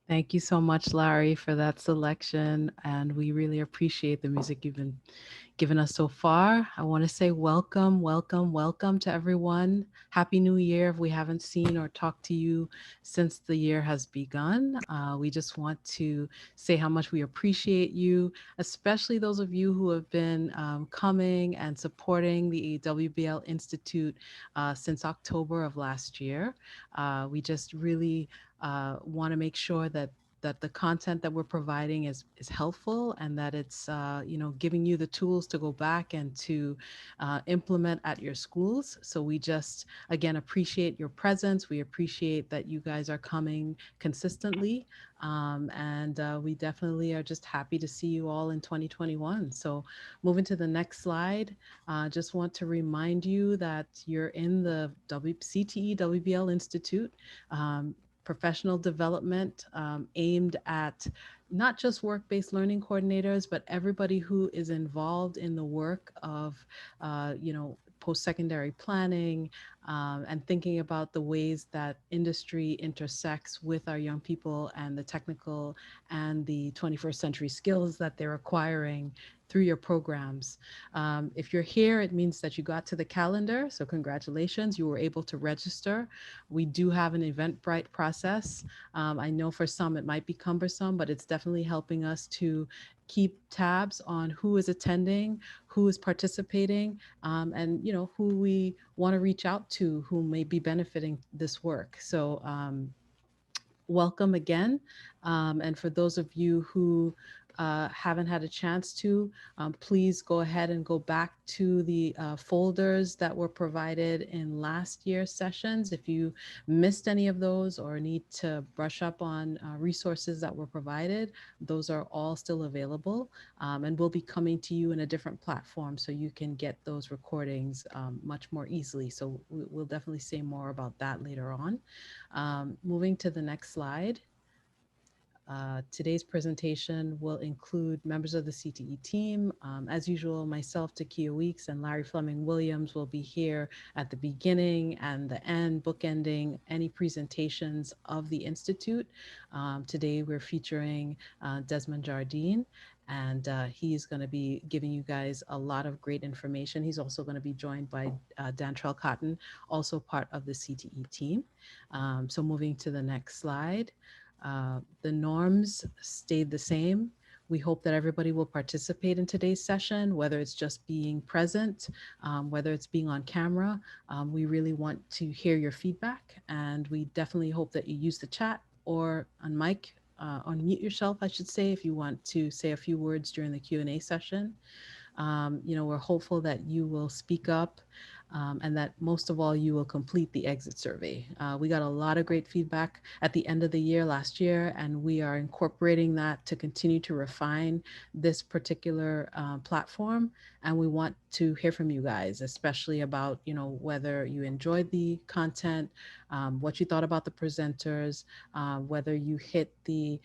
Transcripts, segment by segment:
Thank you so much, Larry, for that selection. And we really appreciate the music you've been giving us so far. I want to say welcome, welcome, welcome to everyone. Happy New Year if we haven't seen or talked to you since the year has begun. We just want to say how much we appreciate you, especially those of you who have been coming and supporting the WBL Institute since October of last year. We just really want to make sure that the content that we're providing is helpful and that it's giving you the tools to go back and to implement at your schools. So we just again appreciate your presence. We appreciate that you guys are coming consistently, and we definitely are just happy to see you all in 2021. So moving to the next slide, just want to remind you that you're in the CTE WBL Institute. Professional development aimed at not just work-based learning coordinators, but everybody who is involved in the work of, post-secondary planning, and thinking about the ways that industry intersects with our young people and the technical and the 21st century skills that they're acquiring through your programs. If you're here, it means that you got to the calendar. So congratulations, you were able to register. We do have an Eventbrite process. I know for some it might be cumbersome, but it's definitely helping us to keep tabs on who is attending, who is participating, and who we want to reach out to who may be benefiting this work. So welcome again. And for those of you who haven't had a chance to, please go ahead and go back to the folders that were provided in last year's sessions. If you missed any of those or need to brush up on resources that were provided, those are all still available, and will be coming to you in a different platform so you can get those recordings much more easily. So we'll definitely say more about that later on. Moving to the next slide. Today's presentation will include members of the CTE team. As usual, myself, Takia Weeks, and Larry Fleming Williams will be here at the beginning and the end, bookending any presentations of the Institute. Today, we're featuring Desmond Jardine, and he's going to be giving you guys a lot of great information. He's also going to be joined by Dantrell Cotton, also part of the CTE team. So moving to the next slide. The norms stayed the same. We hope that everybody will participate in today's session, whether it's just being present, whether it's being on camera. We really want to hear your feedback, and we definitely hope that you use the chat or on mic, unmute yourself, I should say, if you want to say a few words during the Q&A session. We're hopeful that you will speak up, and that most of all, you will complete the exit survey. We got a lot of great feedback at the end of the year last year, and we are incorporating that to continue to refine this particular platform. And we want to hear from you guys, especially about, whether you enjoyed the content, what you thought about the presenters, whether you hit the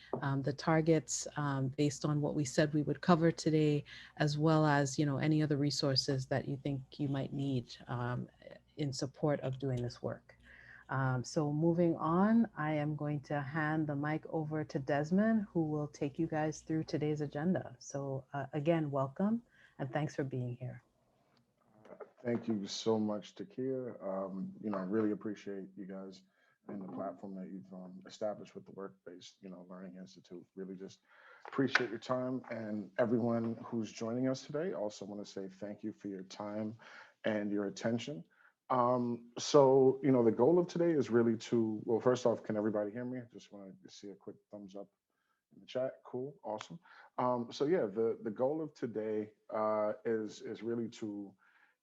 targets based on what we said we would cover today, as well as any other resources that you think you might need in support of doing this work. So moving on, I am going to hand the mic over to Desmond, who will take you guys through today's agenda. So again, welcome and thanks for being here. Thank you so much, Takia. I really appreciate you guys and the platform that you've established with the Work-Based, Learning Institute. Really just appreciate your time and everyone who's joining us today. Also want to say thank you for your time and your attention. The goal of today is really well, first off, can everybody hear me? I just want to see a quick thumbs up in the chat. Cool, awesome. The goal of today is really to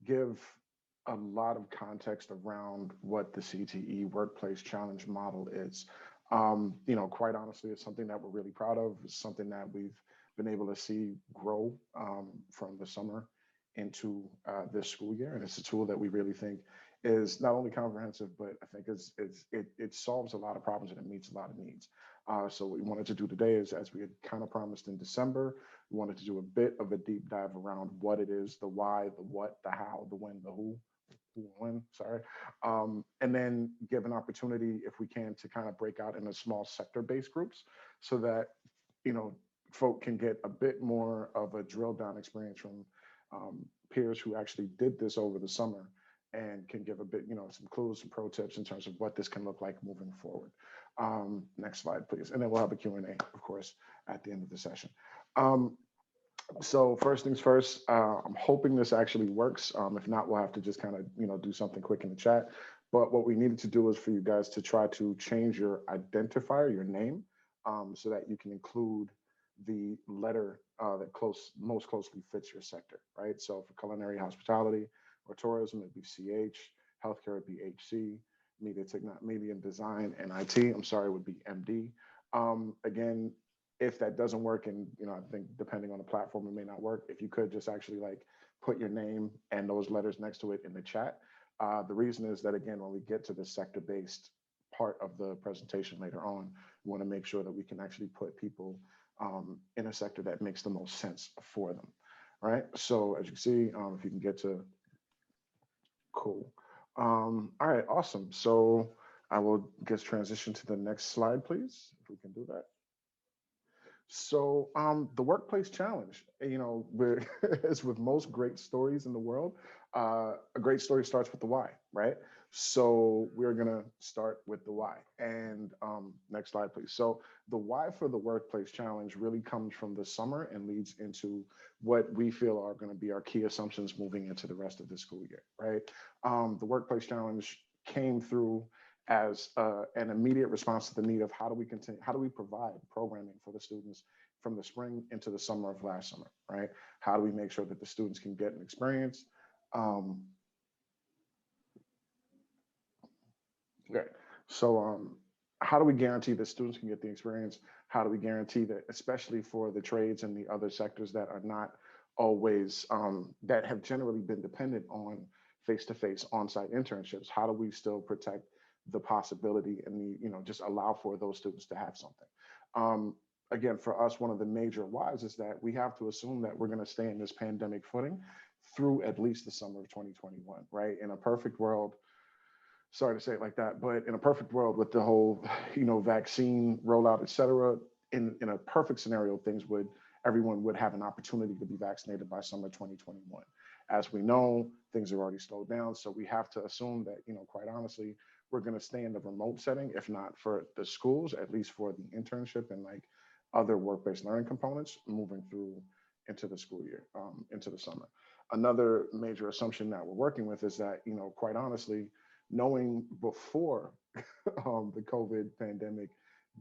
give a lot of context around what the CTE Workplace Challenge model is. Quite honestly, it's something that we're really proud of. It's something that we've been able to see grow from the summer into this school year, and it's a tool that we really think is not only comprehensive, but I think it solves a lot of problems and it meets a lot of needs. So what we wanted to do today is, as we had kind of promised in December, we wanted to do a bit of a deep dive around what it is, the why, the what, the how, the when, the who, who will win, sorry. And then give an opportunity, if we can, to kind of break out into small sector-based groups so that, you know, folk can get a bit more of a drill down experience from peers who actually did this over the summer and can give a bit, you know, some clues, some pro tips in terms of what this can look like moving forward. Next slide, please. And then we'll have a Q&A, of course, at the end of the session. Um, so first things first, I'm hoping this actually works. If not, we'll have to just kind of, you know, do something quick in the chat. But what we needed to do is for you guys to try to change your identifier, your name, so that you can include the letter that most closely fits your sector, right? So for culinary hospitality or tourism, it'd be CH, healthcare would be HC, media and design and IT, I'm sorry, would be MD. Again, if that doesn't work, and you know, I think depending on the platform, it may not work. If you could just actually like put your name and those letters next to it in the chat. The reason is that again, when we get to the sector-based part of the presentation later on, we want to make sure that we can actually put people in a sector that makes the most sense for them. Right. So as you can see, if you can get to cool. All right, awesome. So I will just transition to the next slide, please, if we can do that. So the workplace challenge, you know, as with most great stories in the world, a great story starts with the why, right? So we're gonna start with the why. And next slide, please. So the why for the workplace challenge really comes from the summer and leads into what we feel are gonna be our key assumptions moving into the rest of the school year, right? The workplace challenge came through as an immediate response to the need of how do we continue, how do we provide programming for the students from the spring into the summer of last summer, right? How do we make sure that the students can get an experience? Um, okay, so how do we guarantee that students can get the experience? How do we guarantee that, especially for the trades and the other sectors that are not always, that have generally been dependent on face-to-face on-site internships, how do we still protect the possibility and the, you know, just allow for those students to have something. Again, for us, one of the major whys is that we have to assume that we're going to stay in this pandemic footing through at least the summer of 2021, right? In a perfect world, sorry to say it like that, but in a perfect world with the whole, you know, vaccine rollout, et cetera, in a perfect scenario, everyone would have an opportunity to be vaccinated by summer 2021. As we know, things are already slowed down. So we have to assume that, you know, quite honestly, we're going to stay in the remote setting, if not for the schools, at least for the internship and like other work-based learning components moving through into the school year, into the summer. Another major assumption that we're working with is that, you know, quite honestly, knowing before the COVID pandemic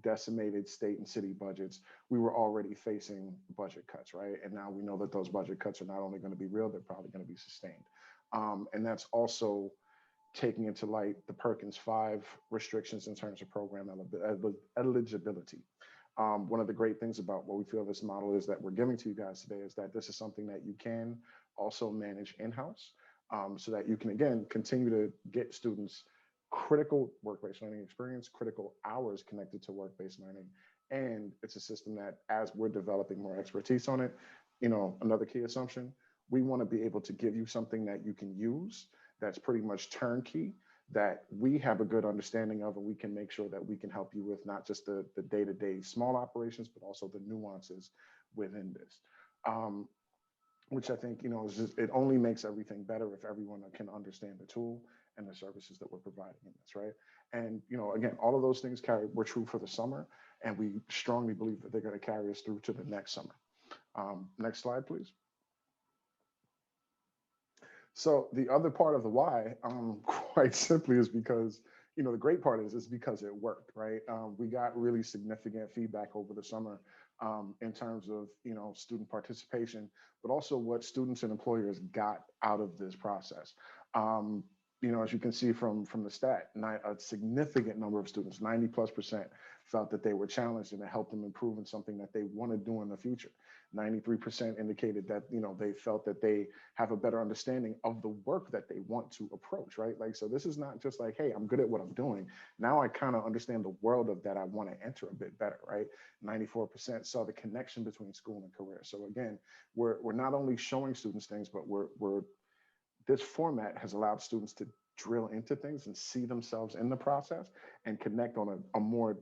decimated state and city budgets, we were already facing budget cuts, right? And now we know that those budget cuts are not only going to be real, they're probably going to be sustained. And that's also taking into light the Perkins 5 restrictions in terms of program eligibility. One of the great things about what we feel this model is that we're giving to you guys today is that this is something that you can also manage in-house, so that you can, again, continue to get students critical work-based learning experience, critical hours connected to work-based learning. And it's a system that as we're developing more expertise on it, you know, another key assumption, we want to be able to give you something that you can use that's pretty much turnkey, that we have a good understanding of, and we can make sure that we can help you with not just the day-to-day small operations, but also the nuances within this. Which I think, you know, is just, it only makes everything better if everyone can understand the tool and the services that we're providing in this, right? And, you know, again, all of those things were true for the summer, and we strongly believe that they're going to carry us through to the next summer. Next slide, please. So the other part of the why, quite simply, is because, you know, the great part is because it worked, right? We got really significant feedback over the summer in terms of, you know, student participation, but also what students and employers got out of this process. You know, as you can see from the stat, a significant number of students, 90+%, felt that they were challenged and it helped them improve in something that they want to do in the future. 93% indicated that, you know, they felt that they have a better understanding of the work that they want to approach, right? Like, so this is not just like, hey, I'm good at what I'm doing. Now I kind of understand the world of that I want to enter a bit better, right? 94% saw the connection between school and career. So again, we're not only showing students things, but we're this format has allowed students to drill into things and see themselves in the process and connect on a more,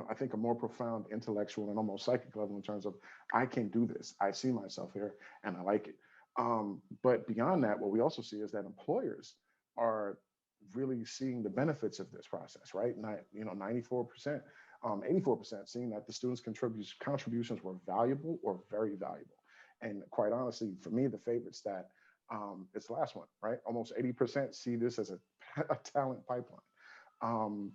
I think a more profound intellectual and almost psychic level in terms of, I can do this, I see myself here, and I like it. But beyond that, what we also see is that employers are really seeing the benefits of this process, right? 94%, 84% seeing that the students' contributions were valuable or very valuable. And quite honestly, for me, the favorite stat is the last one, right? Almost 80% see this as a talent pipeline. Um,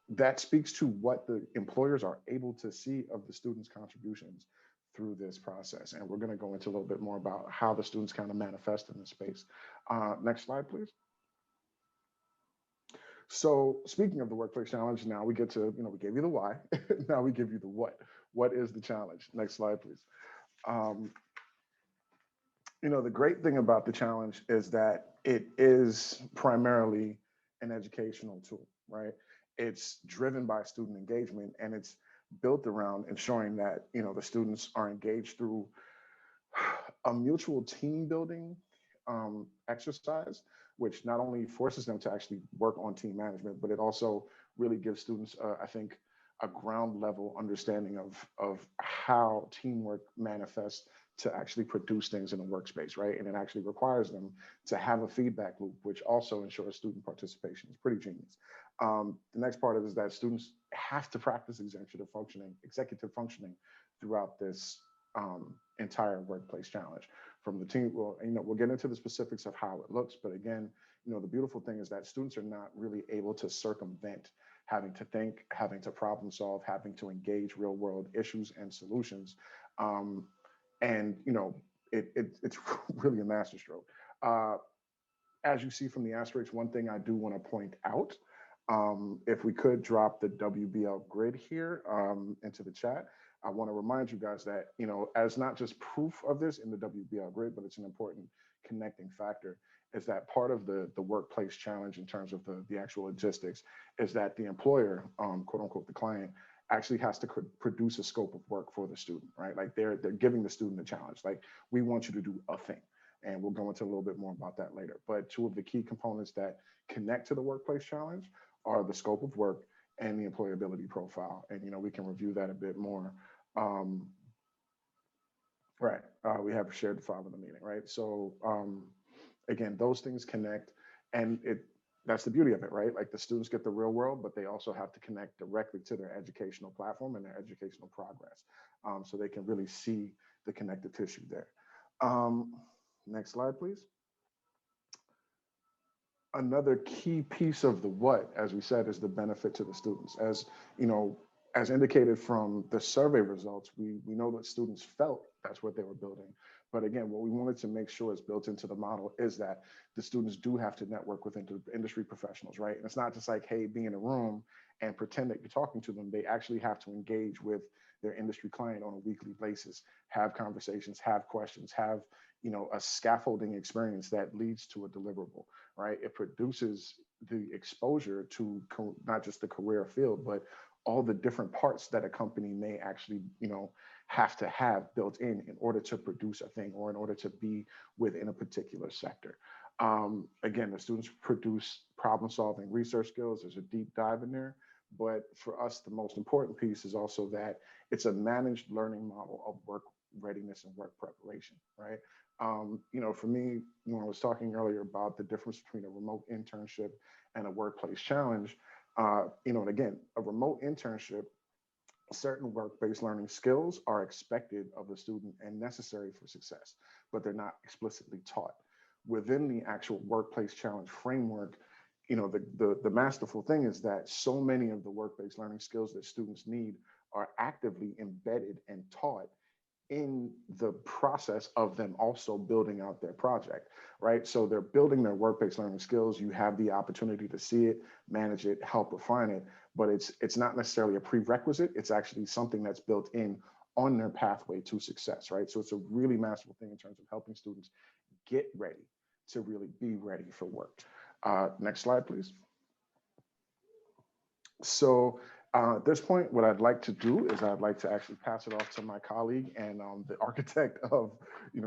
that speaks to what the employers are able to see of the students' contributions through this process. And we're going to go into a little bit more about how the students kind of manifest in this space. Next slide, please. So speaking of the workplace challenge, now we get to, we gave you the why. Now we give you the what. What is the challenge? Next slide, please. Um, the great thing about the challenge is that it is primarily an educational tool, right? It's driven by student engagement, and it's built around ensuring that, the students are engaged through a mutual team building exercise, which not only forces them to actually work on team management, but it also really gives students, I think, a ground level understanding of how teamwork manifests to actually produce things in a workspace, right? And it actually requires them to have a feedback loop, which also ensures student participation. It's pretty genius. The next part of it is that students have to practice executive functioning throughout this entire workplace challenge. From the team, well, we'll get into the specifics of how it looks, but again, the beautiful thing is that students are not really able to circumvent having to think, having to problem solve, having to engage real world issues and solutions. And it's really a masterstroke. As you see from the asterisks, one thing I do want to point out, if we could drop the WBL grid here into the chat, I want to remind you guys that, as not just proof of this in the WBL grid, but it's an important connecting factor, is that part of the workplace challenge in terms of the actual logistics is that the employer, quote unquote, the client, actually has to produce a scope of work for the student, right? Like they're giving the student a challenge. Like, we want you to do a thing. And we'll go into a little bit more about that later. But two of the key components that connect to the workplace challenge are the scope of work and the employability profile. And, we can review that a bit more. Right. We have shared the file in the meeting, right? So again, those things connect, and that's the beauty of it, right? Like, the students get the real world, but they also have to connect directly to their educational platform and their educational progress, so they can really see the connective tissue there. Next slide, please. Another key piece of the what, as we said, is the benefit to the students. As indicated from the survey results, we know that students felt that's what they were building. But again, what we wanted to make sure is built into the model is that the students do have to network with industry professionals, right? And it's not just like, hey, be in a room and pretend that you're talking to them. They actually have to engage with their industry client on a weekly basis, have conversations, have questions, have a scaffolding experience that leads to a deliverable, right? It produces the exposure to not just the career field, but all the different parts that a company may actually, have to have built in order to produce a thing or in order to be within a particular sector. Again, the students produce problem solving research skills. There's a deep dive in there. But for us, the most important piece is also that it's a managed learning model of work readiness and work preparation, right? For me, when I was talking earlier about the difference between a remote internship and a workplace challenge, and again, a remote internship, certain work-based learning skills are expected of the student and necessary for success, but they're not explicitly taught. Within the actual workplace challenge framework, the masterful thing is that so many of the work-based learning skills that students need are actively embedded and taught in the process of them also building out their project, right? So they're building their work-based learning skills. You have the opportunity to see it, manage it, help refine it, but it's not necessarily a prerequisite. It's actually something that's built in on their pathway to success, right? So it's a really masterful thing in terms of helping students get ready to really be ready for work. Next slide, please. So at this point, what I'd like to do is I'd like to actually pass it off to my colleague and the architect of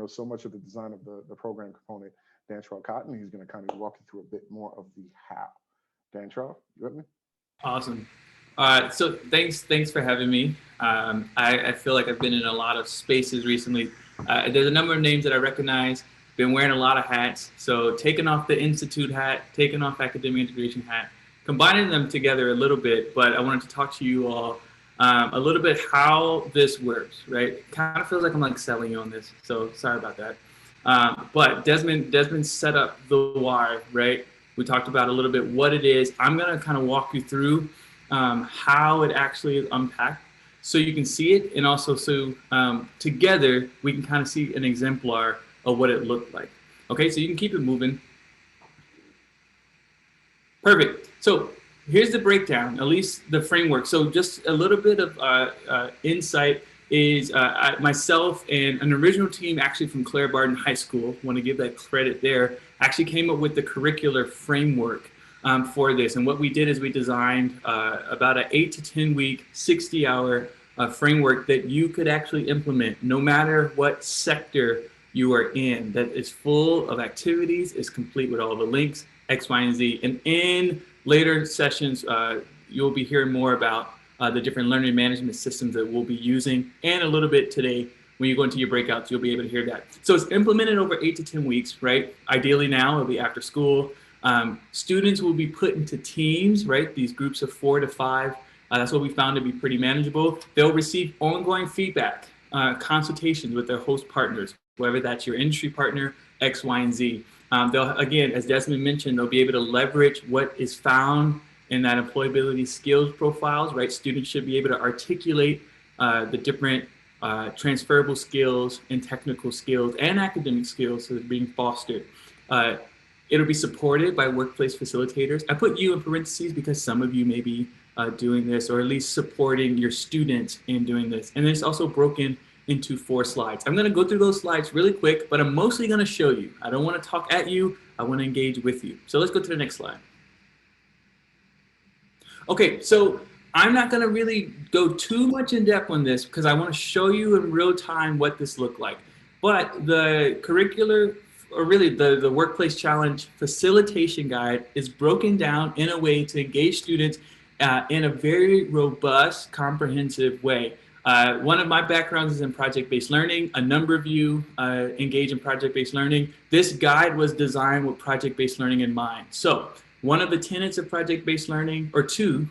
so much of the design of the program component, Dantrell Cotton. He's going to kind of walk you through a bit more of the how. Dantrell, you with me? Awesome. So thanks for having me. I feel like I've been in a lot of spaces recently. There's a number of names that I recognize. Been wearing a lot of hats. So taking off the institute hat, taking off academic integration hat, combining them together a little bit. But I wanted to talk to you all a little bit how this works. Right? It kind of feels like I'm like selling you on this. So sorry about that. But Desmond set up the why. Right? We talked about a little bit what it is. I'm going to kind of walk you through how it actually is unpacked so you can see it, and also so together we can kind of see an exemplar of what it looked like. Okay, so you can keep it moving. Perfect. So here's the breakdown, at least the framework. So just a little bit of insight is myself and an original team actually from Claire Barton High School, want to give that credit there, actually came up with the curricular framework for this. And what we did is we designed about an 8 to 10 week, 60-hour framework that you could actually implement no matter what sector you are in, that is full of activities, is complete with all the links, X, Y, and Z. And in later sessions, you'll be hearing more about the different learning management systems that we'll be using, and a little bit today when you go into your breakouts, you'll be able to hear that. So it's implemented over 8 to 10 weeks, right? Ideally now it'll be after school. Students will be put into teams, right? These groups of 4 to 5. That's what we found to be pretty manageable. They'll receive ongoing feedback, consultations with their host partners, whether that's your industry partner, X, Y, and Z. They'll, again, as Desmond mentioned, they'll be able to leverage what is found in that employability skills profiles, right? Students should be able to articulate the different transferable skills and technical skills and academic skills that are being fostered. It'll be supported by workplace facilitators. I put you in parentheses because some of you may be doing this, or at least supporting your students in doing this. And then it's also broken into 4 slides. I'm gonna go through those slides really quick, but I'm mostly gonna show you. I don't wanna talk at you, I wanna engage with you. So let's go to the next slide. Okay, so I'm not gonna really go too much in depth on this because I wanna show you in real time what this looked like. But the curricular, or really the workplace challenge facilitation guide is broken down in a way to engage students in a very robust, comprehensive way. One of my backgrounds is in project-based learning. A number of you engage in project-based learning. This guide was designed with project-based learning in mind. So one of the tenets of project-based learning, or 2,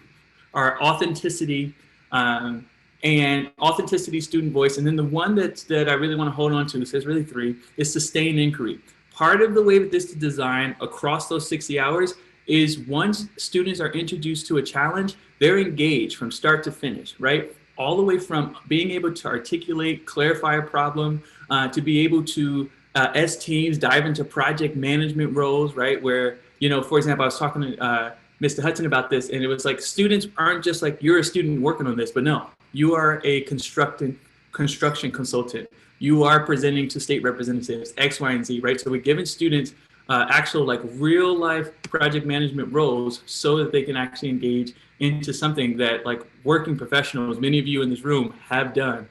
are authenticity and authenticity, student voice. And then the one that I really want to hold on to, so there's really 3, is sustained inquiry. Part of the way that this is designed across those 60 hours is once students are introduced to a challenge, they're engaged from start to finish, right? All the way from being able to articulate, clarify a problem, to be able to, as teams, dive into project management roles, right? Where, you know, for example, I was talking to Mr. Hudson about this, and it was like students aren't just like, you're a student working on this, but no, you are a construction consultant. You are presenting to state representatives, X, Y, and Z, right? So we're giving students actual like real life project management roles so that they can actually engage into something that like working professionals, many of you in this room, have done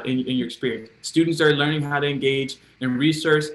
in your experience. Students are learning how to engage in research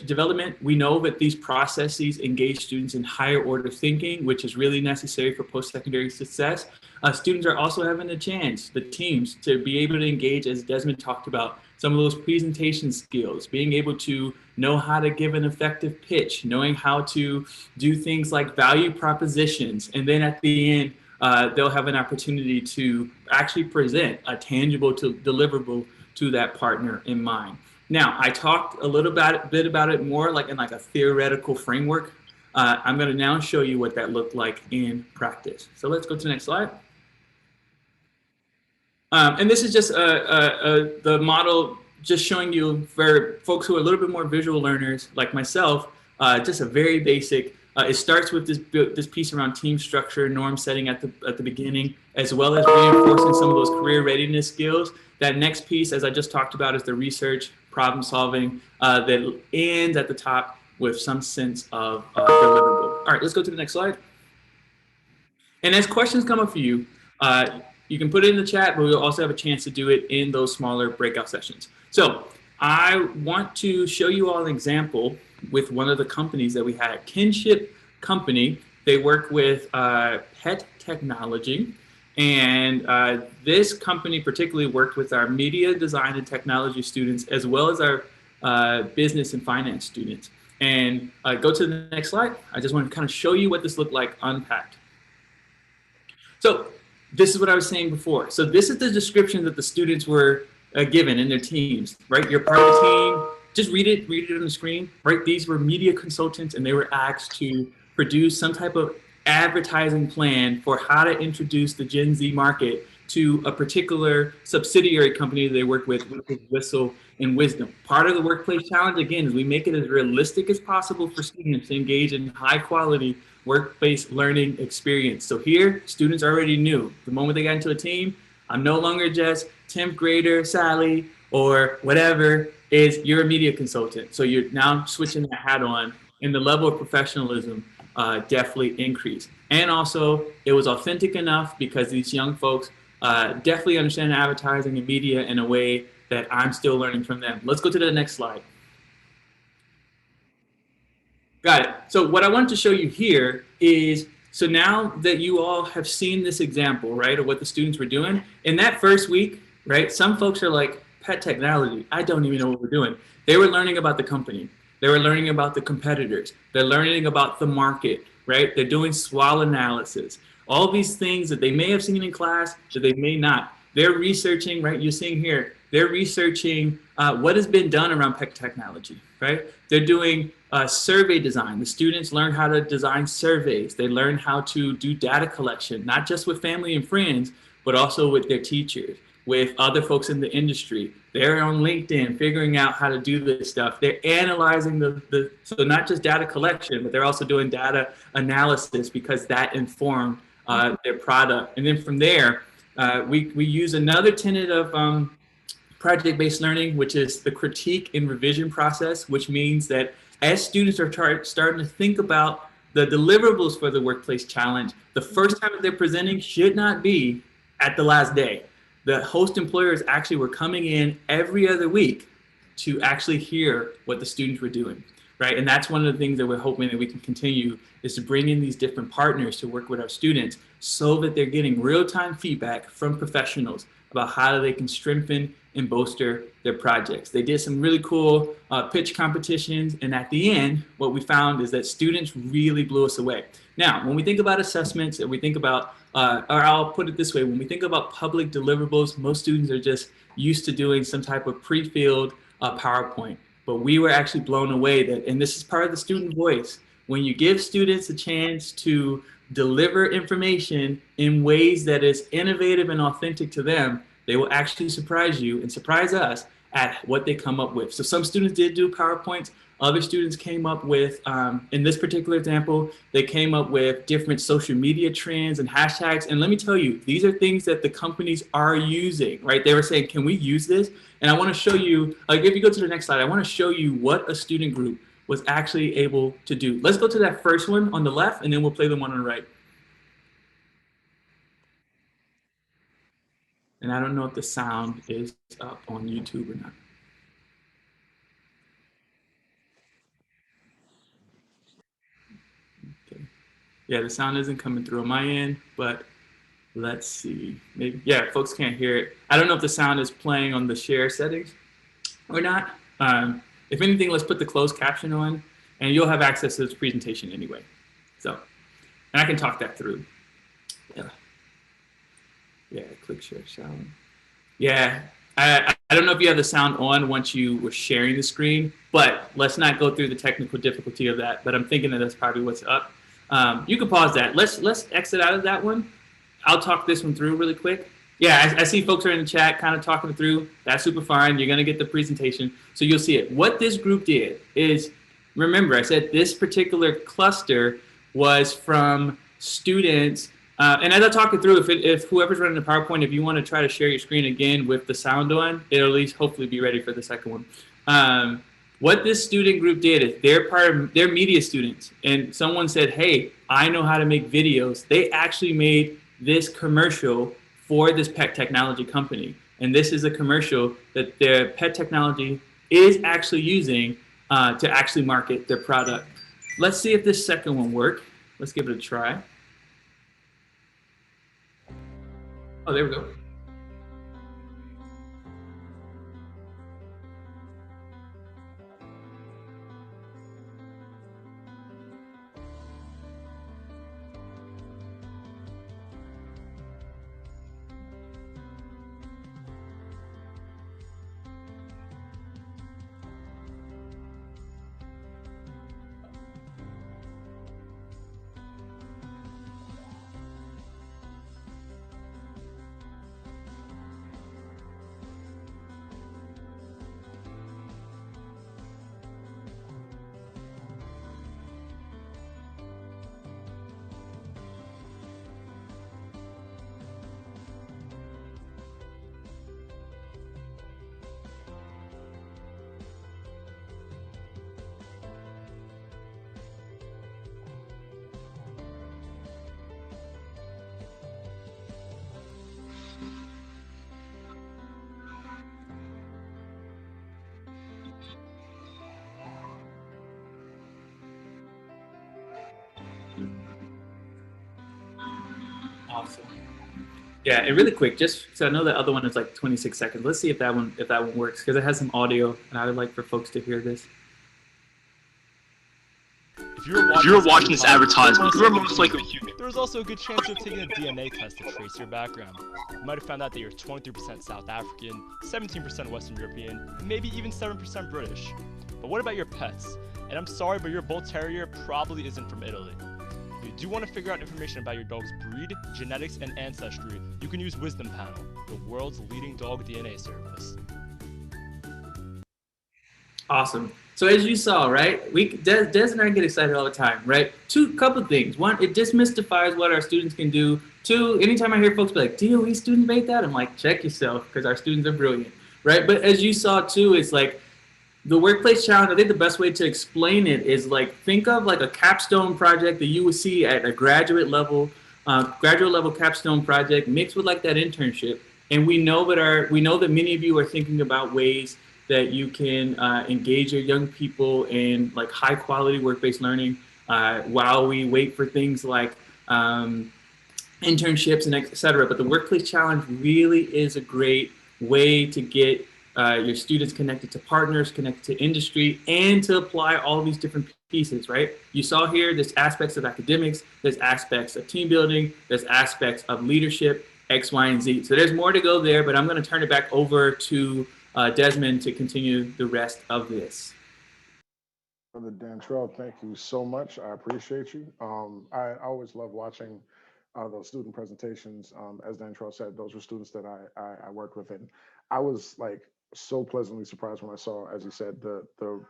development. We know that these processes engage students in higher order thinking, which is really necessary for post-secondary success. Students are also having a chance, the teams, to be able to engage, as Desmond talked about, some of those presentation skills, being able to know how to give an effective pitch, knowing how to do things like value propositions. And then at the end, they'll have an opportunity to actually present a tangible deliverable to that partner in mind. Now, I talked a little bit about it more like in like a theoretical framework. I'm going to now show you what that looked like in practice. So let's go to the next slide. And this is just the model, just showing you for folks who are a little bit more visual learners like myself, just a very basic. It starts with this piece around team structure, norm setting at the beginning, as well as reinforcing some of those career readiness skills. That next piece, as I just talked about, is the research, problem solving, that ends at the top with some sense of deliverable. All right, let's go to the next slide. And as questions come up for you, you can put it in the chat, but we'll also have a chance to do it in those smaller breakout sessions. So I want to show you all an example with one of the companies that we had, a kinship company. They work with pet technology. And this company particularly worked with our media design and technology students, as well as our business and finance students. And go to the next slide. I just want to kind of show you what this looked like unpacked. So this is what I was saying before. So this is the description that the students were given in their teams, right? You're part of the team. Just read it on the screen, right? These were media consultants, and they were asked to produce some type of advertising plan for how to introduce the Gen Z market to a particular subsidiary company they work with, which is Whistle and Wisdom. Part of the workplace challenge, again, is we make it as realistic as possible for students to engage in high quality work-based learning experience. So here, students already knew the moment they got into a team, I'm no longer just 10th grader Sally or whatever, is you're a media consultant. So you're now switching that hat on, and the level of professionalism definitely increased. And also, it was authentic enough because these young folks definitely understand advertising and media in a way that I'm still learning from them. Let's go to the next slide. Got it. So what I wanted to show you here is, so now that you all have seen this example, right, of what the students were doing, in that first week, right, some folks are like, pet technology, I don't even know what we're doing. They were learning about the company. They were learning about the competitors. They're learning about the market, right? They're doing SWOT analysis. All these things that they may have seen in class, that they may not. They're researching, right? You're seeing here, they're researching what has been done around pet technology, right? They're doing survey design. The students learn how to design surveys. They learn how to do data collection, not just with family and friends, but also with their teachers, with other folks in the industry. They're on LinkedIn figuring out how to do this stuff. They're analyzing so not just data collection, but they're also doing data analysis because that informed their product. And then from there, we use another tenet of project-based learning, which is the critique and revision process, which means that as students are starting to think about the deliverables for the workplace challenge, the first time that they're presenting should not be at the last day. The host employers actually were coming in every other week to actually hear what the students were doing, right? And that's one of the things that we're hoping that we can continue, is to bring in these different partners to work with our students so that they're getting real-time feedback from professionals about how they can strengthen and bolster their projects. They did some really cool pitch competitions, and at the end, what we found is that students really blew us away. Now, when we think about assessments and we think about, or I'll put it this way, when we think about public deliverables, most students are just used to doing some type of pre-filled PowerPoint. But we were actually blown away that, and this is part of the student voice, when you give students a chance to deliver information in ways that is innovative and authentic to them, they will actually surprise you and surprise us at what they come up with. So some students did do PowerPoints. Other students came up with, in this particular example, they came up with different social media trends and hashtags. And let me tell you, these are things that the companies are using, right? They were saying, can we use this? And I want to show you, like, if you go to the next slide, I want to show you what a student group was actually able to do. Let's go to that first one on the left, and then we'll play the one on the right. And I don't know if the sound is up on YouTube or not. Okay. Yeah, the sound isn't coming through on my end, but let's see. Maybe, yeah, folks can't hear it. I don't know if the sound is playing on the share settings or not. If anything, let's put the closed caption on, and you'll have access to this presentation anyway. So, and I can talk that through. Yeah. Yeah, click share sound. Yeah, I don't know if you have the sound on once you were sharing the screen, but let's not go through the technical difficulty of that. But I'm thinking that that's probably what's up. You can pause that. Let's exit out of that one. I'll talk this one through really quick. Yeah, I see folks are in the chat kind of talking it through. That's super fine. You're going to get the presentation, so you'll see it. What this group did is, remember, I said this particular cluster was from students. And as I talk it through, if whoever's running the PowerPoint, if you want to try to share your screen again with the sound on, it'll at least hopefully be ready for the second one. What this student group did is they're media students, and someone said, hey, I know how to make videos. They actually made this commercial for this pet technology company. And this is a commercial that their pet technology is actually using to actually market their product. Let's see if this second one works. Let's give it a try. Oh, there we go. Awesome. Yeah, and really quick, just so I know the other one is like 26 seconds. Let's see if that one works, because it has some audio, and I would like for folks to hear this. If you were watching this advertisement, you are most likely human. There's also a good chance you're taking a DNA test to trace your background. You might have found out that you're 23% South African, 17% Western European, maybe even 7% British. But what about your pets? And I'm sorry, but your Bull Terrier probably isn't from Italy. If you do want to figure out information about your dog's breed, genetics, and ancestry, you can use Wisdom Panel, the world's leading dog DNA service. Awesome. So as you saw, right, Des and I get excited all the time, right? Couple things. One, it demystifies what our students can do. Two, anytime I hear folks be like, DOE students made that, I'm like, check yourself, because our students are brilliant, right? But as you saw too, it's like the workplace challenge. I think the best way to explain it is like, think of like a capstone project that you would see at a graduate level capstone project mixed with like that internship. And we know that many of you are thinking about ways that you can engage your young people in like high quality work-based learning while we wait for things like internships and et cetera. But the workplace challenge really is a great way to get your students connected to partners, connected to industry, and to apply all these different pieces, right? You saw here, there's aspects of academics, there's aspects of team building, there's aspects of leadership, X, Y, and Z. So there's more to go there, but I'm going to turn it back over to Desmond to continue the rest of this. Brother Dantrell, thank you so much. I appreciate you. I always love watching those student presentations. As Dantrell said, those were students that I worked with, and I was like so pleasantly surprised when I saw, as you said, the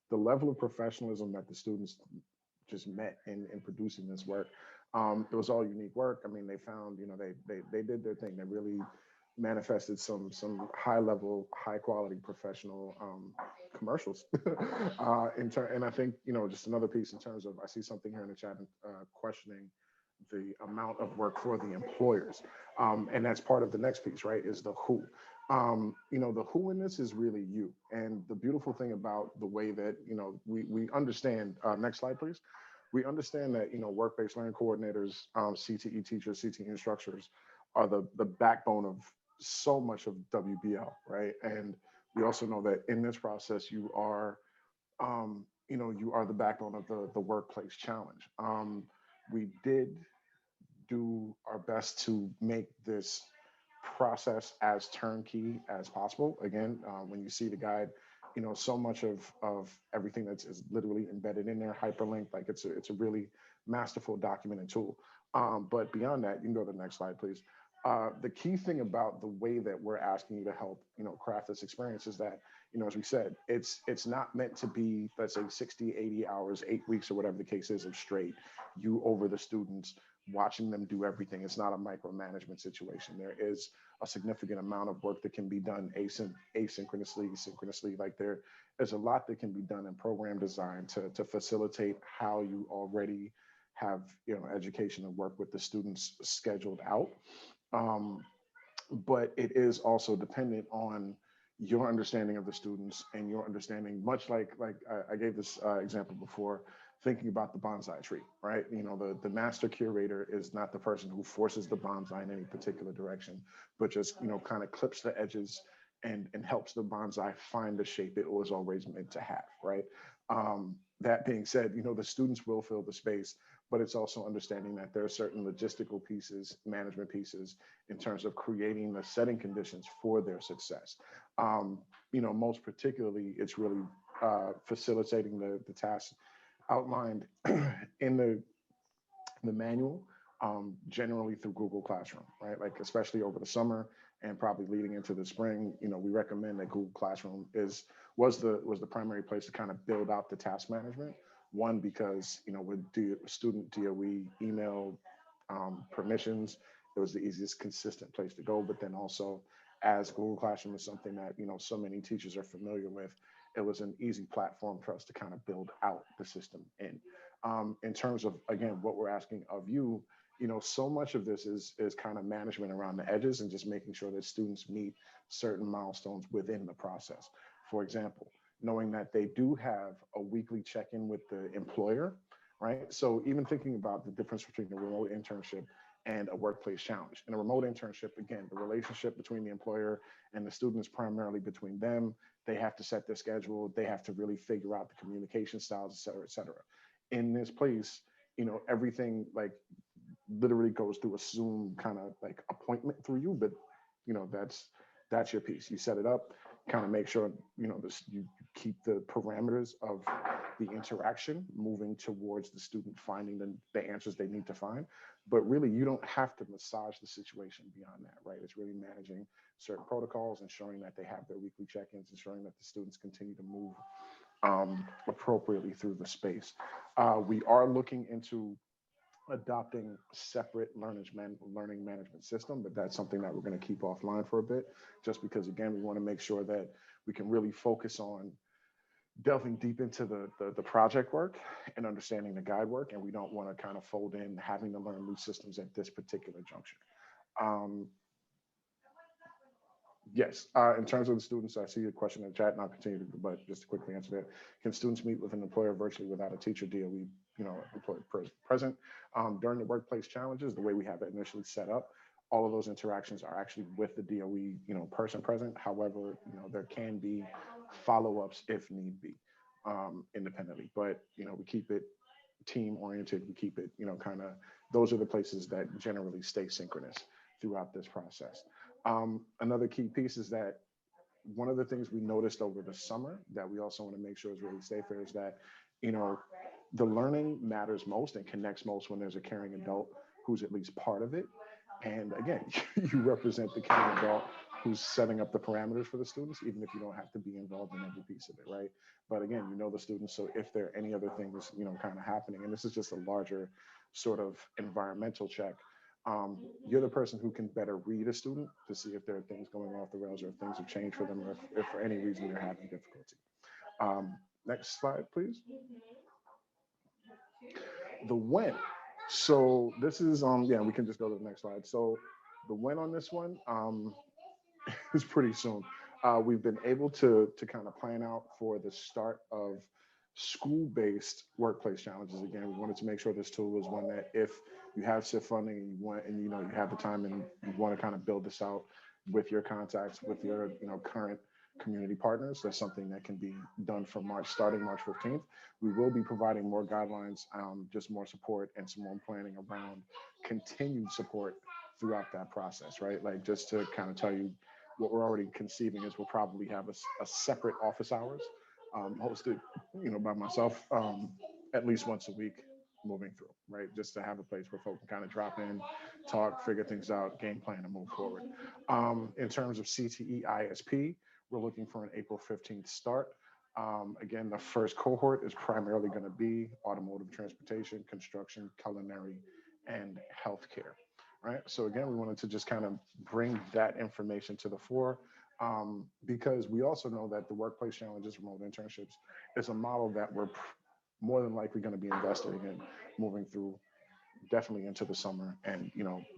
level of professionalism that the students just met in producing this work. It was all unique work. I mean, they found, they did their thing. They really manifested some high level, high quality professional commercials. And I think, just another piece in terms of, I see something here in the chat questioning the amount of work for the employers. And that's part of the next piece, right? Is the who. The who in this is really you. And the beautiful thing about the way that, we understand, next slide, please. We understand that, work-based learning coordinators, CTE teachers, CTE instructors are the backbone of so much of WBL, right? And we also know that in this process, you are the backbone of the workplace challenge. We did do our best to make this process as turnkey as possible. Again, when you see the guide, so much of everything is literally embedded in there, hyperlinked, like it's a really masterful document and tool. But beyond that, you can go to the next slide, please. The key thing about the way that we're asking you to help, craft this experience is that, as we said, it's not meant to be, let's say 60, 80 hours, 8 weeks, or whatever the case is, of straight, you over the students, watching them do everything. It's not a micromanagement situation. There is a significant amount of work that can be done asynchronously, synchronously. Like there's a lot that can be done in program design to facilitate how you already have, education and work with the students scheduled out. But it is also dependent on, your understanding of the students and your understanding, much like I gave this example before, thinking about the bonsai tree, right? You know, the master curator is not the person who forces the bonsai in any particular direction, but just, you know, kind of clips the edges and helps the bonsai find the shape it was always meant to have, right? That being said, you know, the students will fill the space, but it's also understanding that there are certain logistical pieces, management pieces, in terms of creating the setting conditions for their success. You know, most particularly, it's really facilitating the tasks outlined in the manual, generally through Google Classroom, right? Like especially over the summer and probably leading into the spring, you know, we recommend that Google Classroom was the primary place to kind of build out the task management. One, because you know with student DOE email permissions, it was the easiest, consistent place to go. But then also, as Google Classroom is something that you know so many teachers are familiar with, it was an easy platform for us to kind of build out the system in terms of again what we're asking of you. You know, so much of this is kind of management around the edges and just making sure that students meet certain milestones within the process. For example, knowing that they do have a weekly check-in with the employer, right? So even thinking about the difference between a remote internship and a workplace challenge. In a remote internship, again, the relationship between the employer and the student is primarily between them. They have to set their schedule. They have to really figure out the communication styles, et cetera, et cetera. In this place, you know, everything like literally goes through a Zoom kind of like appointment through you, but you know, that's your piece. You set it up, kind of make sure, you know, this you keep the parameters of the interaction moving towards the student finding the answers they need to find. But really, you don't have to massage the situation beyond that, right? It's really managing certain protocols, ensuring that they have their weekly check-ins, ensuring that the students continue to move appropriately through the space. We are looking into adopting separate learning management system, but that's something that we're going to keep offline for a bit, just because again, we want to make sure that we can really focus on delving deep into the project work and understanding the guide work, and we don't want to kind of fold in having to learn new systems at this particular juncture. Um, Yes, in terms of the students, I see a question in the chat, and I'll continue to, but just to quickly answer that, can students meet with an employer virtually without a teacher DOE, you know, employee present? During the workplace challenges, the way we have it initially set up, all of those interactions are actually with the DOE, you know, person present. However, you know, there can be follow-ups if need be, independently, but, you know, we keep it team oriented. We keep it, you know, kind of, those are the places that generally stay synchronous throughout this process. Another key piece is that one of the things we noticed over the summer that we also want to make sure is really safe is that, you know, the learning matters most and connects most when there's a caring adult who's at least part of it. And again, you represent the caring adult who's setting up the parameters for the students, even if you don't have to be involved in every piece of it, right? But again, you know the students, so if there are any other things, you know, kind of happening, and this is just a larger sort of environmental check, you're the person who can better read a student to see if there are things going off the rails or if things have changed for them or if for any reason they're having difficulty. Next slide, please. The when. So this is, yeah, we can just go to the next slide. So the when on this one is pretty soon. We've been able to kind of plan out for the start of school-based workplace challenges. Again, we wanted to make sure this tool was one that if you have SIF funding and you want, and you know you have the time and you want to kind of build this out with your contacts, with your current community partners, that's something that can be done from starting March 15th. We will be providing more guidelines, just more support and some more planning around continued support throughout that process, right? Like just to kind of tell you what we're already conceiving is we'll probably have a separate office hours hosted, by myself at least once a week moving through, right? Just to have a place where folks can kind of drop in, talk, figure things out, game plan, and move forward. In terms of CTE ISP, we're looking for an April 15th start. Again, the first cohort is primarily going to be automotive transportation, construction, culinary, and healthcare. Right. So again, we wanted to just kind of bring that information to the fore because we also know that the workplace challenges, remote internships, is a model that we're more than likely going to be investing in moving through definitely into the summer. And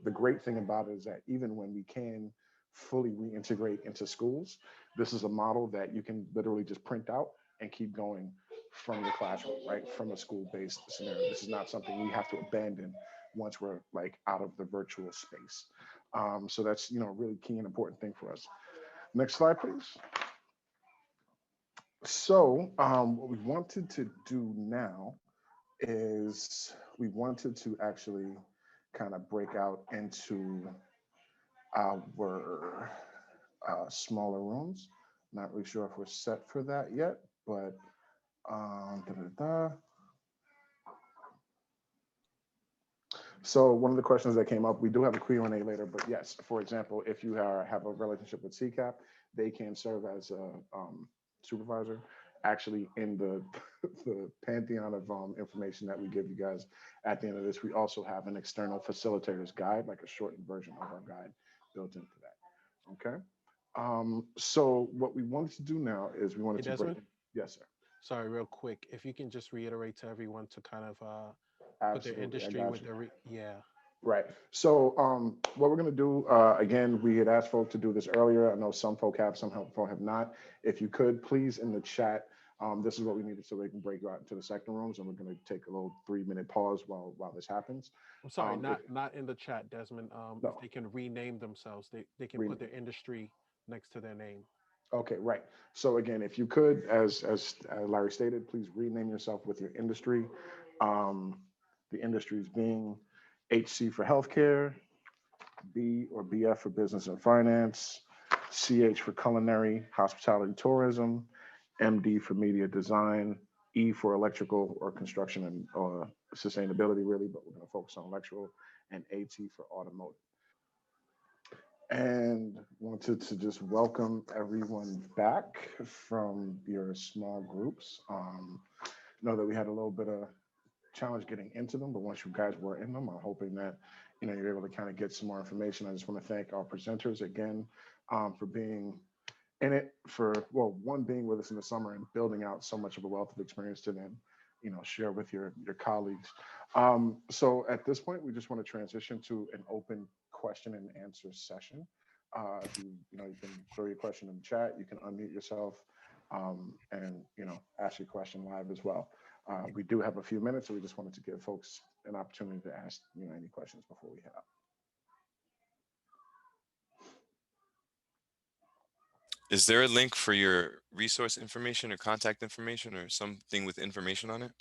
the great thing about it is that even when we can fully reintegrate into schools. This is a model that you can literally just print out and keep going from the classroom, right? From a school-based scenario. This is not something we have to abandon once we're like out of the virtual space. So that's, really key and important thing for us. Next slide, please. So what we wanted to do now is we wanted to actually kind of break out into our smaller rooms. Not really sure if we're set for that yet, but da-da-da. So one of the questions that came up, we do have a Q&A later, but yes, for example, if you have a relationship with CCAP, they can serve as a supervisor. Actually, in the the pantheon of information that we give you guys at the end of this, we also have an external facilitators guide, like a shortened version of our guide built into that. Okay. So what we wanted to do now is we wanted Hey, to break. Desmond? Yes, sir. Sorry, real quick, if you can just reiterate to everyone to kind of put their Absolutely, I industry got with you. their, yeah. Right. So what we're going to do, again, we had asked folk to do this earlier. I know some folk have, some folk have not. If you could, please, in the chat, this is what we needed so we can break you out into the sector rooms, and we're going to take a little 3-minute pause while this happens. I'm sorry, If, not in the chat, Desmond. no, If they can rename themselves, they can rename. put their industry next to their name. Okay, right. So again, if you could, as Larry stated, please rename yourself with your industry. The industries being HC for healthcare, B or BF for business and finance, CH for culinary, hospitality, tourism, MD for media design, E for electrical or construction and sustainability, really, but we're going to focus on electrical, and AT for automotive. And wanted to just welcome everyone back from your small groups. Know that we had a little bit of challenge getting into them, but once you guys were in them, I'm hoping that you're able to kind of get some more information. I just want to thank our presenters again for being in it, for one, being with us in the summer and building out so much of a wealth of experience to then share with your colleagues. So at this point, we just want to transition to an open question and answer session. If you can throw your question in the chat, you can unmute yourself and ask your question live as well. We do have a few minutes, so we just wanted to give folks an opportunity to ask any questions before we head out. Is there a link for your resource information or contact information or something with information on it?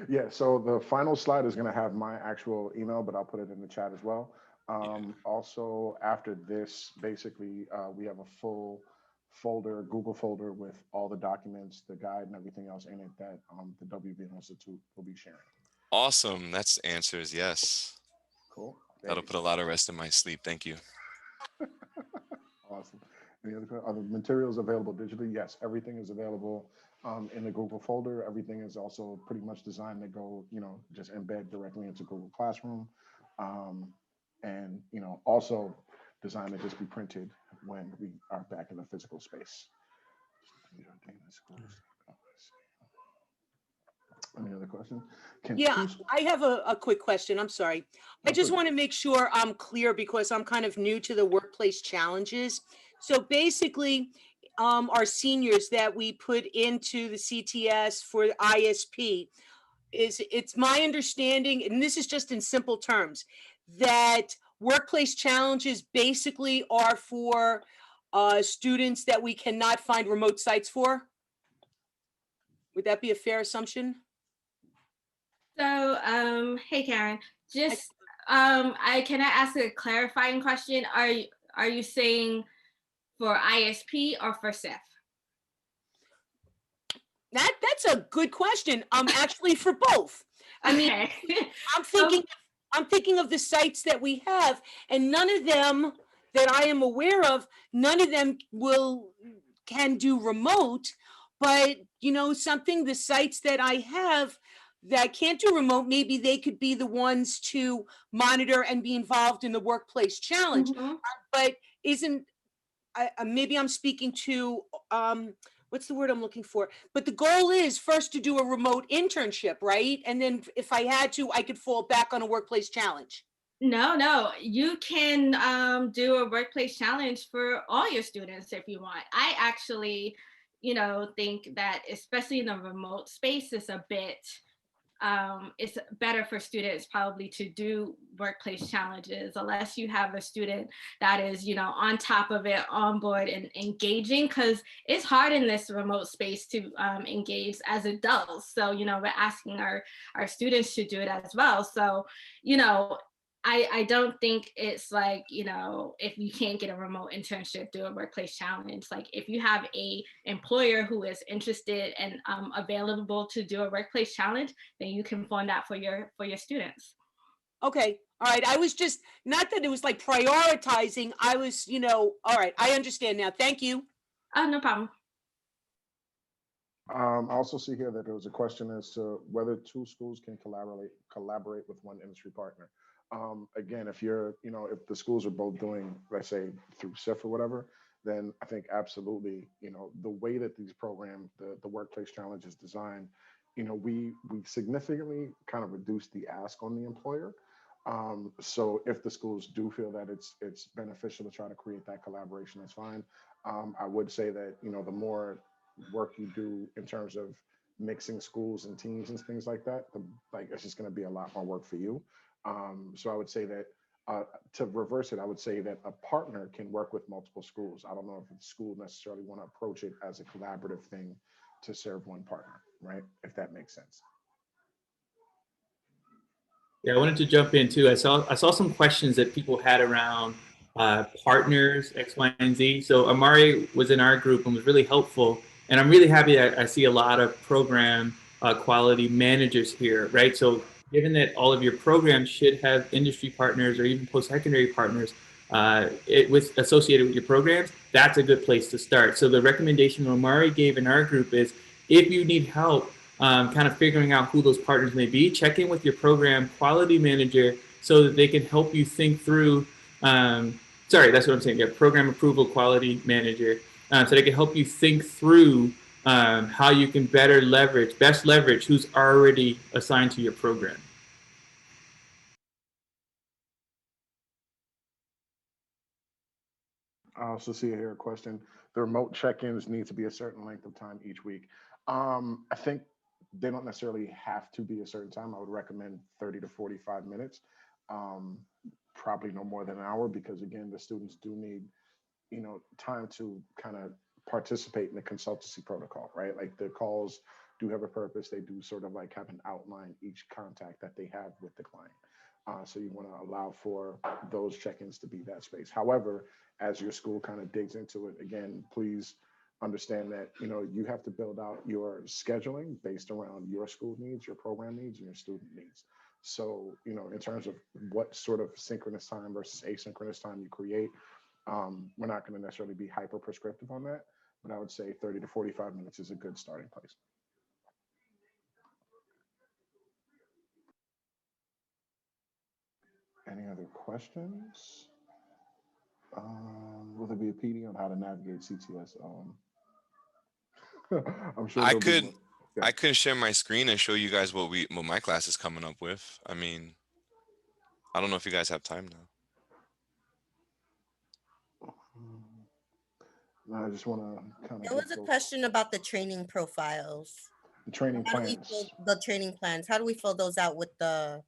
Yeah, so the final slide is going to have my actual email, but I'll put it in the chat as well. Also, after this, basically, we have a full folder, Google folder with all the documents, the guide, and everything else in it that the WBL Institute will be sharing. Awesome. That's answers. Yes. Cool. That'll put a lot of rest in my sleep. Thank you. Awesome. Any other materials available digitally? Yes, everything is available in the Google folder. Everything is also pretty much designed to go, just embed directly into Google Classroom. And, also designed to just be printed when we are back in the physical space. Any other questions? Yeah, I have a quick question. I'm sorry. I just want to make sure I'm clear because I'm kind of new to the workplace challenges. So basically, our seniors that we put into the CTS for the ISP, it's my understanding, and this is just in simple terms, that workplace challenges basically are for students that we cannot find remote sites for. Would that be a fair assumption? So, hey Karen, just can I ask a clarifying question? Are you saying for ISP or for CIF? That's a good question. Actually for both. I mean, I'm thinking of the sites that we have, and none of them that I am aware of, none of them can do remote, but the sites that I have that can't do remote, maybe they could be the ones to monitor and be involved in the workplace challenge. But maybe I'm speaking to, what's the word I'm looking for? But the goal is first to do a remote internship, right? And then if I had to, I could fall back on a workplace challenge. No, you can do a workplace challenge for all your students if you want. I actually, think that especially in the remote space, it's better for students probably to do workplace challenges unless you have a student that is, on top of it, on board and engaging, because it's hard in this remote space to engage as adults. So, we're asking our students to do it as well. So, you know, I don't think it's like, if you can't get a remote internship, do a workplace challenge. Like if you have a employer who is interested and available to do a workplace challenge, then you can fund that for your students. Okay, all right. I was just, not that it was like prioritizing. I was, all right. I understand now. Thank you. Oh, no problem. I also see here that there was a question as to whether two schools can collaborate with one industry partner. Again, if you're, if the schools are both doing, let's say through SIF or whatever, then I think absolutely, the way that these programs, the workplace challenge is designed, we significantly kind of reduce the ask on the employer. So if the schools do feel that it's beneficial to try to create that collaboration, that's fine. I would say that, the more work you do in terms of mixing schools and teams and things like that, it's just going to be a lot more work for you. So I would say that to reverse it, I would say that a partner can work with multiple schools. I don't know if the school necessarily want to approach it as a collaborative thing to serve one partner, right? If that makes sense. Yeah, I wanted to jump in too. I saw some questions that people had around partners X, Y, and Z. So Amari was in our group and was really helpful, and I'm really happy that I see a lot of program quality managers here, right? So given that all of your programs should have industry partners or even post-secondary partners associated with your programs, that's a good place to start. So the recommendation Amari gave in our group is if you need help kind of figuring out who those partners may be, check in with your program quality manager so that they can help you think through. Sorry, that's what I'm saying. Yeah, program approval quality manager, so they can help you think through how you can best leverage who's already assigned to your program. I also see here a question. The remote check-ins need to be a certain length of time each week. I think they don't necessarily have to be a certain time. I would recommend 30 to 45 minutes, um, probably no more than an hour, because again, the students do need, time to kind of participate in the consultancy protocol, right? Like the calls do have a purpose. They do sort of like have an outline each contact that they have with the client. So you want to allow for those check-ins to be that space. However, as your school kind of digs into it, again, please understand that you have to build out your scheduling based around your school needs, your program needs, and your student needs. So in terms of what sort of synchronous time versus asynchronous time you create, we're not going to necessarily be hyper prescriptive on that, but I would say 30 to 45 minutes is a good starting place. Any other questions? Will there be a PD on how to navigate CTS? I'm sure I there'll be could more. Yeah. I could share my screen and show you guys what my class is coming up with. I mean, I don't know if you guys have time now. No, I just want to kind of There was a question about the training profiles. the training How do we fill plans. the training plans? How do we fill those out with this?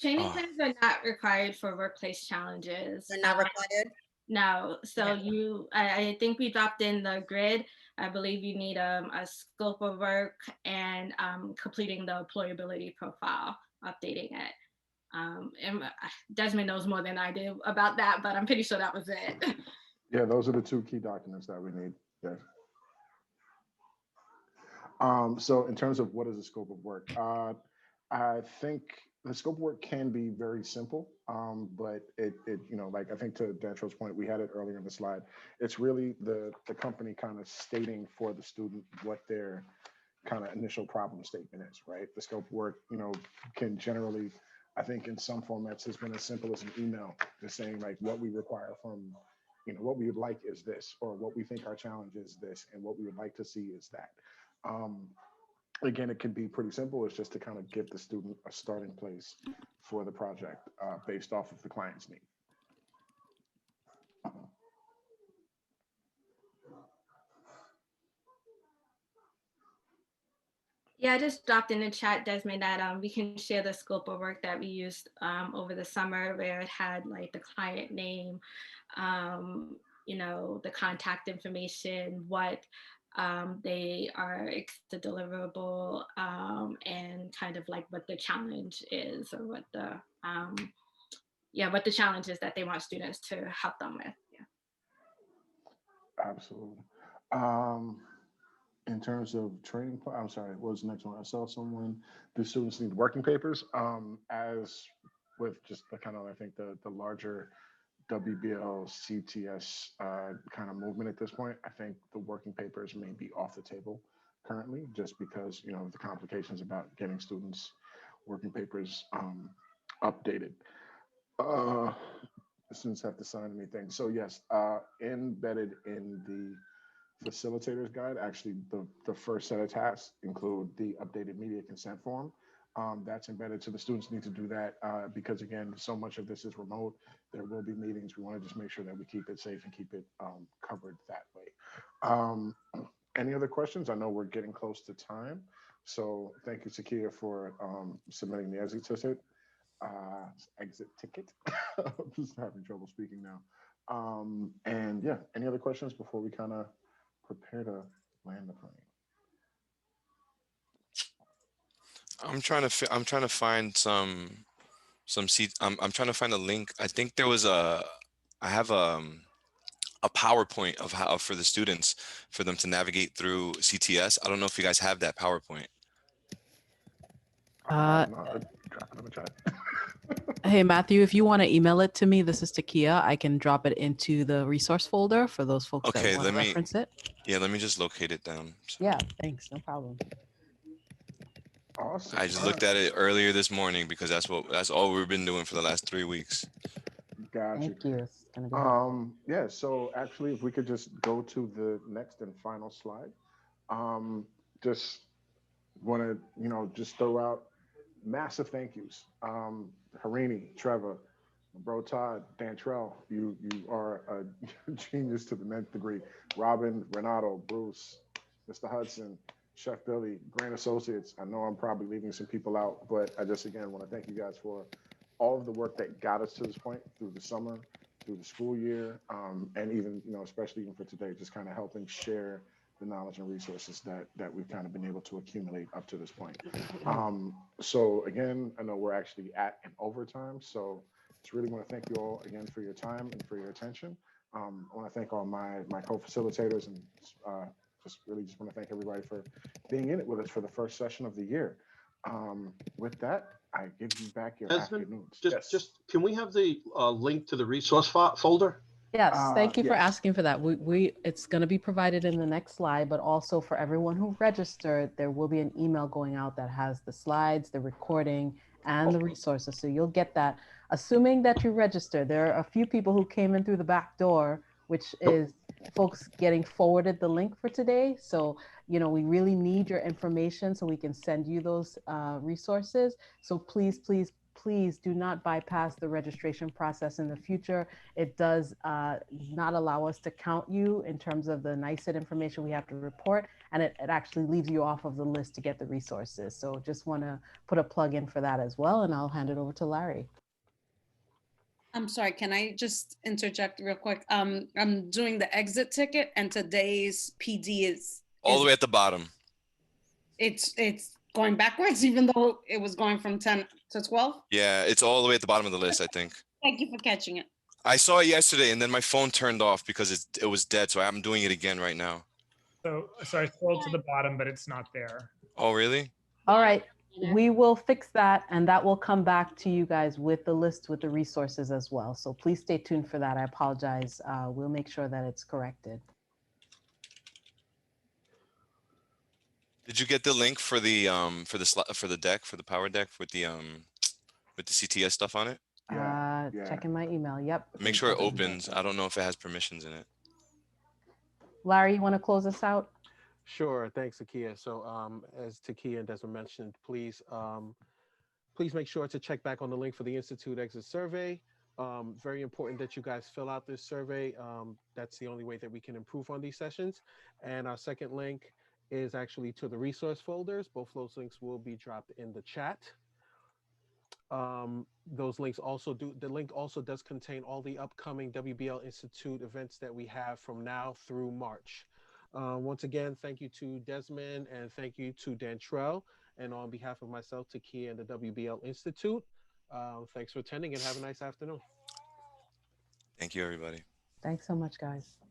Training Oh, plans are not required for workplace challenges. They're not required? No, so Okay. I think we dropped in the grid. I believe you need a scope of work and completing the employability profile, updating it. And Desmond knows more than I do about that, but I'm pretty sure that was it. Yeah, those are the two key documents that we need. Yes. So in terms of what is the scope of work, I think the scope of work can be very simple, but like I think to Dantro's point, we had it earlier in the slide. It's really the company kind of stating for the student what their kind of initial problem statement is, right? The scope of work, can generally, I think in some formats has been as simple as an email, just saying like what we require from, what we would like is this, or what we think our challenge is this, and what we would like to see is that. Um, again, it can be pretty simple. It's just to kind of give the student a starting place for the project based off of the client's need. Yeah, I just dropped in the chat, Desmond, that we can share the scope of work that we used over the summer, where it had like the client name, you know, the contact information, what they are the deliverable, and kind of like what the challenge is, or what the yeah, what the challenge is that they want students to help them with. Yeah. Absolutely. In terms of training, I'm sorry, what was the next one? I saw someone, the students need working papers. As with just the kind of, I think the larger WBL CTS kind of movement at this point, I think the working papers may be off the table currently, just because, you know, the complications about getting students working papers updated. Uh, the students have to sign anything. So yes, embedded in the facilitator's guide, actually the first set of tasks include the updated media consent form. That's embedded, so the students need to do that because again, so much of this is remote. There will be meetings. We want to just make sure that we keep it safe and keep it covered that way. Um, any other questions? I know we're getting close to time. So thank you, Sakia, for submitting the exit ticket. I'm just having trouble speaking now. And yeah, any other questions before we kind of prepare to land the plane? I'm trying to find some seat. I'm trying to find a link. I think there was I have a PowerPoint of how for the students for them to navigate through CTS. I don't know if you guys have that PowerPoint. No, drop it in the chat. Hey, Matthew, if you want to email it to me, this is Takia. I can drop it into the resource folder for those folks Okay, that want to reference it. Yeah, let me just locate it down. So Yeah, thanks. No problem. Awesome. I just looked at it earlier this morning because that's all we've been doing for the last 3 weeks. Got you. Thank you. It's gonna be helpful. Yeah, so actually if we could just go to the next and final slide. Just want to, you know, just throw out massive thank yous. Harini, Trevor, bro Todd, Dantrell, you are a genius to the nth degree. Robin, Renato, Bruce, Mr. Hudson, Chef Billy, Grant Associates. I know I'm probably leaving some people out, but I just again want to thank you guys for all of the work that got us to this point through the summer, through the school year, and even, you know, especially even for today, just kind of helping share the knowledge and resources that we've kind of been able to accumulate up to this point. So again, I know we're actually at an overtime, so just really want to thank you all again for your time and for your attention. I want to thank all my co-facilitators and just really just want to thank everybody for being in it with us for the first session of the year. With that, I give you back your Desmond, afternoons. just can we have the link to the resource folder? Yes, thank you for yes. asking for that. We it's going to be provided in the next slide, but also for everyone who registered, there will be an email going out that has the slides, the recording, and the resources. So you'll get that, assuming that you registered. There are a few people who came in through the back door, which is folks getting forwarded the link for today. So, you know, we really need your information so we can send you those resources. So please, please, please do not bypass the registration process in the future. It does not allow us to count you in terms of the NICET information we have to report, and it actually leaves you off of the list to get the resources. So just want to put a plug in for that as well, and I'll hand it over to Larry. I'm sorry, can I just interject real quick? I'm doing the exit ticket, and today's PD is All the way at the bottom. It's going backwards, even though it was going from 10 to 12. Yeah, it's all the way at the bottom of the list, I think. Thank you for catching it. I saw it yesterday and then my phone turned off because it was dead. So I'm doing it again right now. So I scrolled to the bottom, but it's not there. Oh, really? All right. We will fix that, and that will come back to you guys with the list with the resources as well. So please stay tuned for that. I apologize. We'll make sure that it's corrected. Did you get the link for the deck, for the power deck with the CTS stuff on it? Yeah. Checking my email. Yep. Make sure it opens. I don't know if it has permissions in it. Larry, you want to close us out? Sure. Thanks, Takia. So as Takia and Desmond mentioned, please make sure to check back on the link for the Institute Exit Survey. Very important that you guys fill out this survey. That's the only way that we can improve on these sessions. And our second link is actually to the resource folders. Both those links will be dropped in the chat. Those links also the link also does contain all the upcoming WBL Institute events that we have from now through March. Once again, thank you to Desmond and thank you to Dantrell. And on behalf of myself, Takia, and the WBL Institute, thanks for attending and have a nice afternoon. Thank you, everybody. Thanks so much, guys.